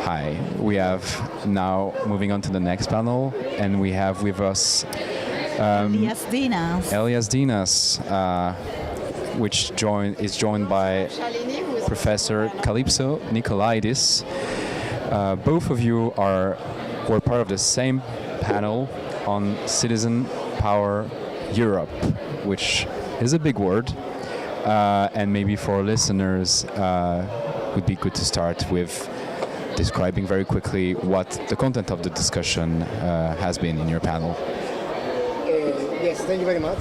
Hi. We have now moving on to the next panel, and we have with us Elias Dinas. Elias Dinas, which is joined by Professor Kalypso Nicolaidis. Both of you were part of the same panel on Citizen Power Europe, which is a big word, and maybe for listeners, would be good to start with describing very quickly what the content of the discussion has been in your panel. Yes, thank you very much.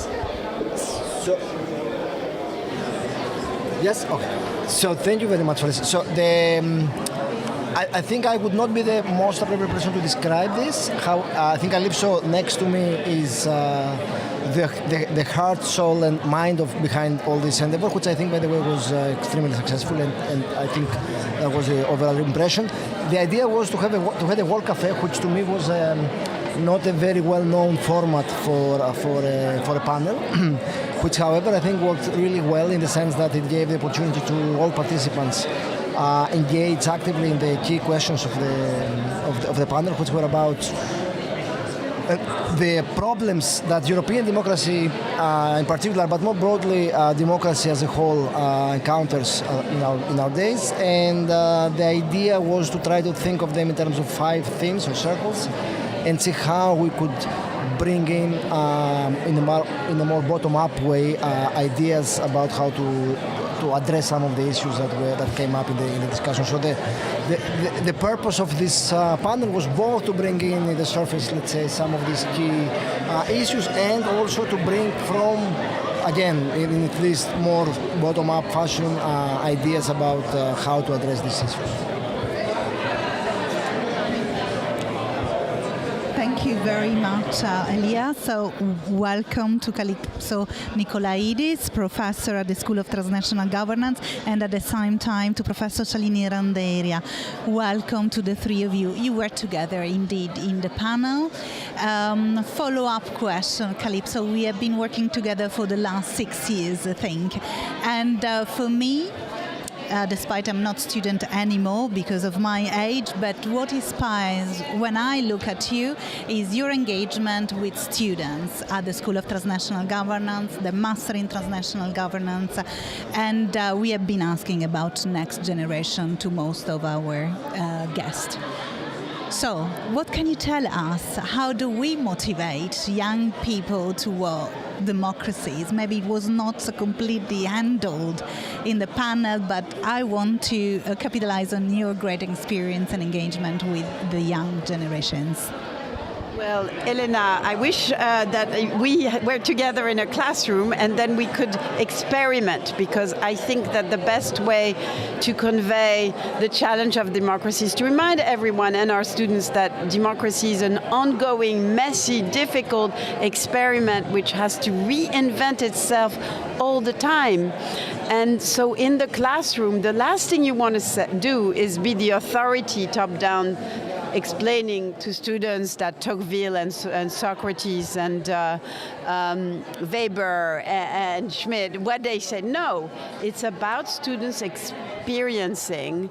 So thank you very much for this. So I think I would not be the most appropriate person to describe this. I think Kalypso next to me is the heart, soul, and mind behind all this endeavor, which I think, by the way, was extremely successful, and I think that was the overall impression. The idea was to have a World Cafe, which to me was not a very well-known format for a panel, which, however, I think worked really well in the sense that it gave the opportunity to all participants engage actively in the key questions of the panel, which were about the problems that European democracy in particular, but more broadly democracy as a whole encounters in our days. And the idea was to try to think of them in terms of 5 themes or circles and see how we could bring in a more bottom-up way ideas about how to address some of the issues that came up in the discussion. So the purpose of this panel was both to bring in the surface, let's say, some of these key issues, and also to bring from, again, in at least more bottom-up fashion, ideas about how to address these issues. Thank you very much, Elias. So, welcome to Kalypso Nicolaidis, professor at the School of Transnational Governance, and at the same time to Professor Shalini Randeria. Welcome to the three of you. You were together, indeed, in the panel. Follow-up question, Kalypso. We have been working together for the last 6 years, I think. And for me, despite I'm not student anymore because of my age, but what inspires when I look at you is your engagement with students at the School of Transnational Governance, the Master in Transnational Governance, and we have been asking about next generation to most of our guests. So, what can you tell us? How do we motivate young people toward democracies? Maybe it was not so completely handled in the panel, but I want to capitalize on your great experience and engagement with the young generations. Well, Elena, I wish that we were together in a classroom and then we could experiment, because I think that the best way to convey the challenge of democracy is to remind everyone and our students that democracy is an ongoing, messy, difficult experiment which has to reinvent itself all the time. And so in the classroom, the last thing you want to do is be the authority top-down, explaining to students that Tocqueville and Socrates and Weber and Schmidt, what they said. No, it's about students experiencing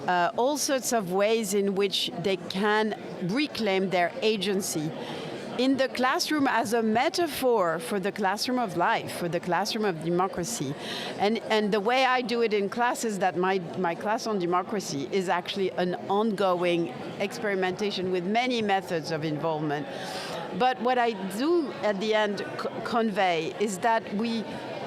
all sorts of ways in which they can reclaim their agency in the classroom as a metaphor for the classroom of life, for the classroom of democracy. And the way I do it in class is that my class on democracy is actually an ongoing experimentation with many methods of involvement. But what I do at the end convey is that we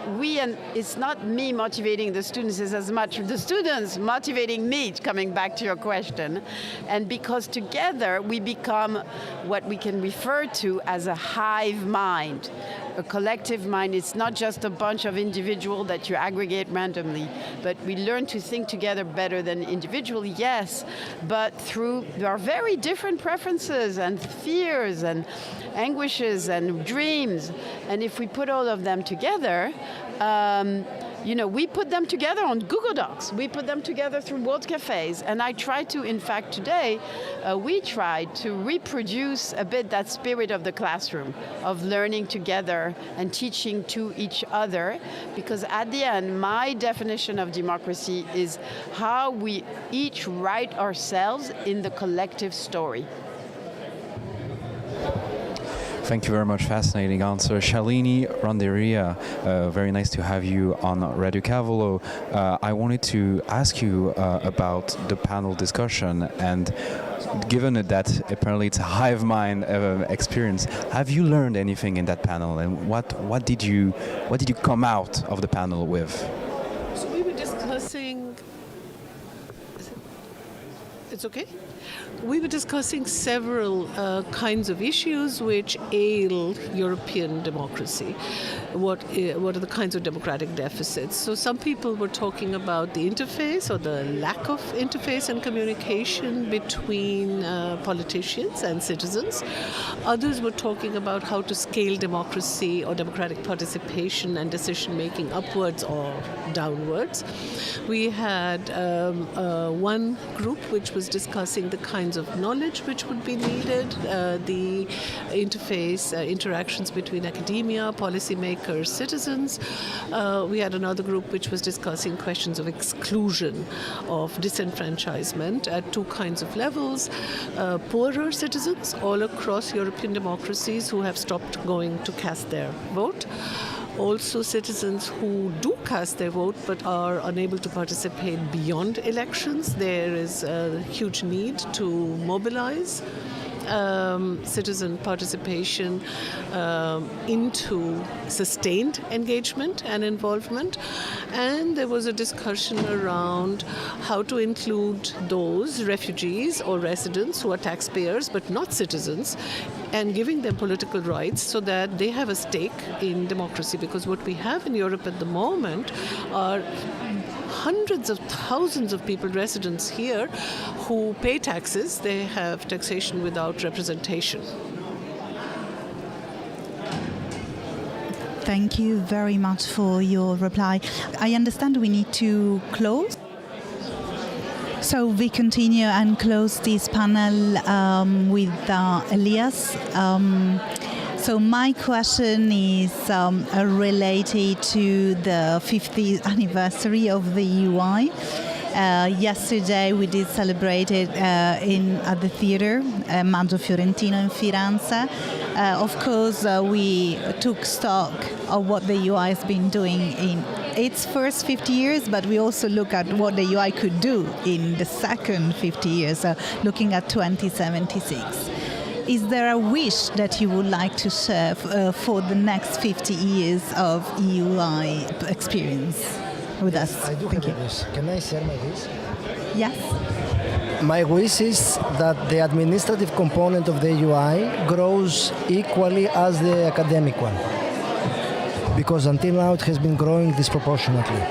and it's not me motivating the students, it's as much the students motivating me, coming back to your question. And because together we become what we can refer to as a hive mind, a collective mind. It's not just a bunch of individuals that you aggregate randomly, but we learn to think together better than individually, yes, but through our very different preferences and fears and anguishes and dreams. And if we put all of them together, we put them together on Google Docs. We put them together through World Cafes. And I try to, in fact, today, we try to reproduce a bit that spirit of the classroom, of learning together and teaching to each other. Because at the end, my definition of democracy is how we each write ourselves in the collective story. Thank you very much. Fascinating answer. Shalini Randeria, very nice to have you on Radio Cavolo. I wanted to ask you about the panel discussion, and given that apparently it's a hive mind experience, have you learned anything in that panel, and what did you come out of the panel with? So we were discussing. It's okay? We were discussing several kinds of issues which ail European democracy. What are the kinds of democratic deficits? So some people were talking about the interface or the lack of interface and communication between politicians and citizens. Others were talking about how to scale democracy or democratic participation and decision-making upwards or downwards. We had one group which was discussing the kinds of knowledge which would be needed, the interface, interactions between academia, policymakers, citizens. We had another group which was discussing questions of exclusion, of disenfranchisement at two kinds of levels. Poorer citizens all across European democracies who have stopped going to cast their vote. Also citizens who do cast their vote but are unable to participate beyond elections. There is a huge need to mobilize citizen participation into sustained engagement and involvement. And there was a discussion around how to include those refugees or residents who are taxpayers but not citizens, and giving them political rights so that they have a stake in democracy. Because what we have in Europe at the moment are hundreds of thousands of people, residents here, who pay taxes. They have taxation without representation. Thank you very much for your reply. I understand we need to close. So we continue and close this panel with Elias. So my question is related to the 50th anniversary of the EUI. Yesterday we did celebrate it at the theater, Maggio Fiorentino in Firenze. Of course, we took stock of what the EUI has been doing in its first 50 years, but we also look at what the EUI could do in the second 50 years, looking at 2076. Is there a wish that you would like to share for the next 50 years of EUI experience with us? I do Thank have you. a wish. Can I share my wish? Yes. My wish is that the administrative component of the EUI grows equally as the academic one, because until now it has been growing disproportionately.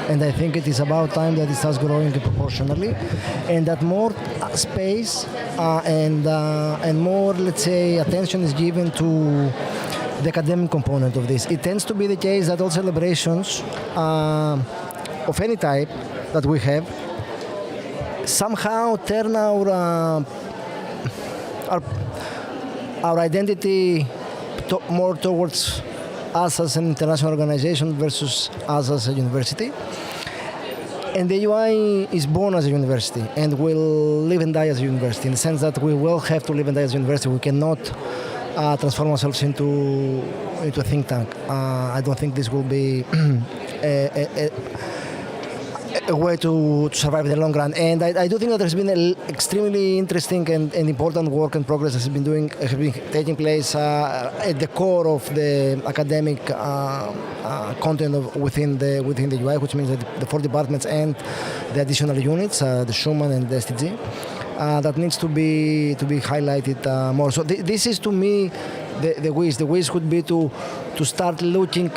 And I think it is about time that it starts growing proportionally, and that more space and more, let's say, attention is given to the academic component of this. It tends to be the case that all celebrations of any type that we have somehow turn our identity more towards us as an international organization versus us as a university. And the EUI is born as a university and will live and die as a university, in the sense that we will have to live and die as a university. We cannot transform ourselves into a think tank. I don't think this will be a way to survive in the long run. And I do think that there's been an extremely interesting and important work and progress that has been taking place at the core of the academic content within the UI, which means that the 4 departments and the additional units, the Schumann and the STG, that needs to be highlighted more. So this is, to me, the wish. The wish would be to start looking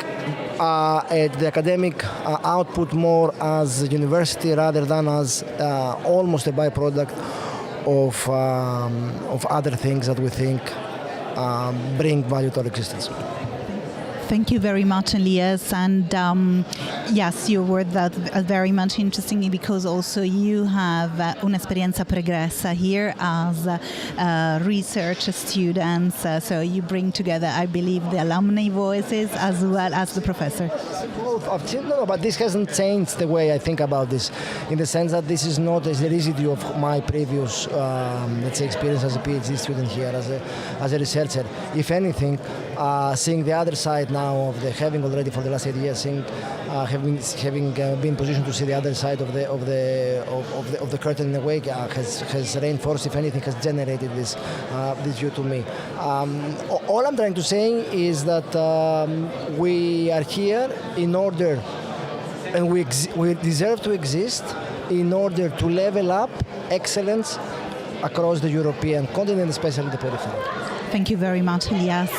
at the academic output more as a university rather than as almost a byproduct of other things that we think bring value to our existence. Thank you very much, Elias. And Yes, your word that very much interesting because also you have un'esperienza pregressa here as research students. So you bring together, I believe, the alumni voices as well as the professor. No, but this hasn't changed the way I think about this, in the sense that this is not as a residue of my previous, let's say, experience as a PhD student here, as a researcher. If anything, seeing the other side now of the having already for the last 8 years, having been positioned to see the other side of the curtain in a way, has reinforced, if anything, has generated this view to me. All I'm trying to say is that we are here in order, and we deserve to exist in order to level up excellence across the European continent, especially the periphery. Thank you very much, Elias.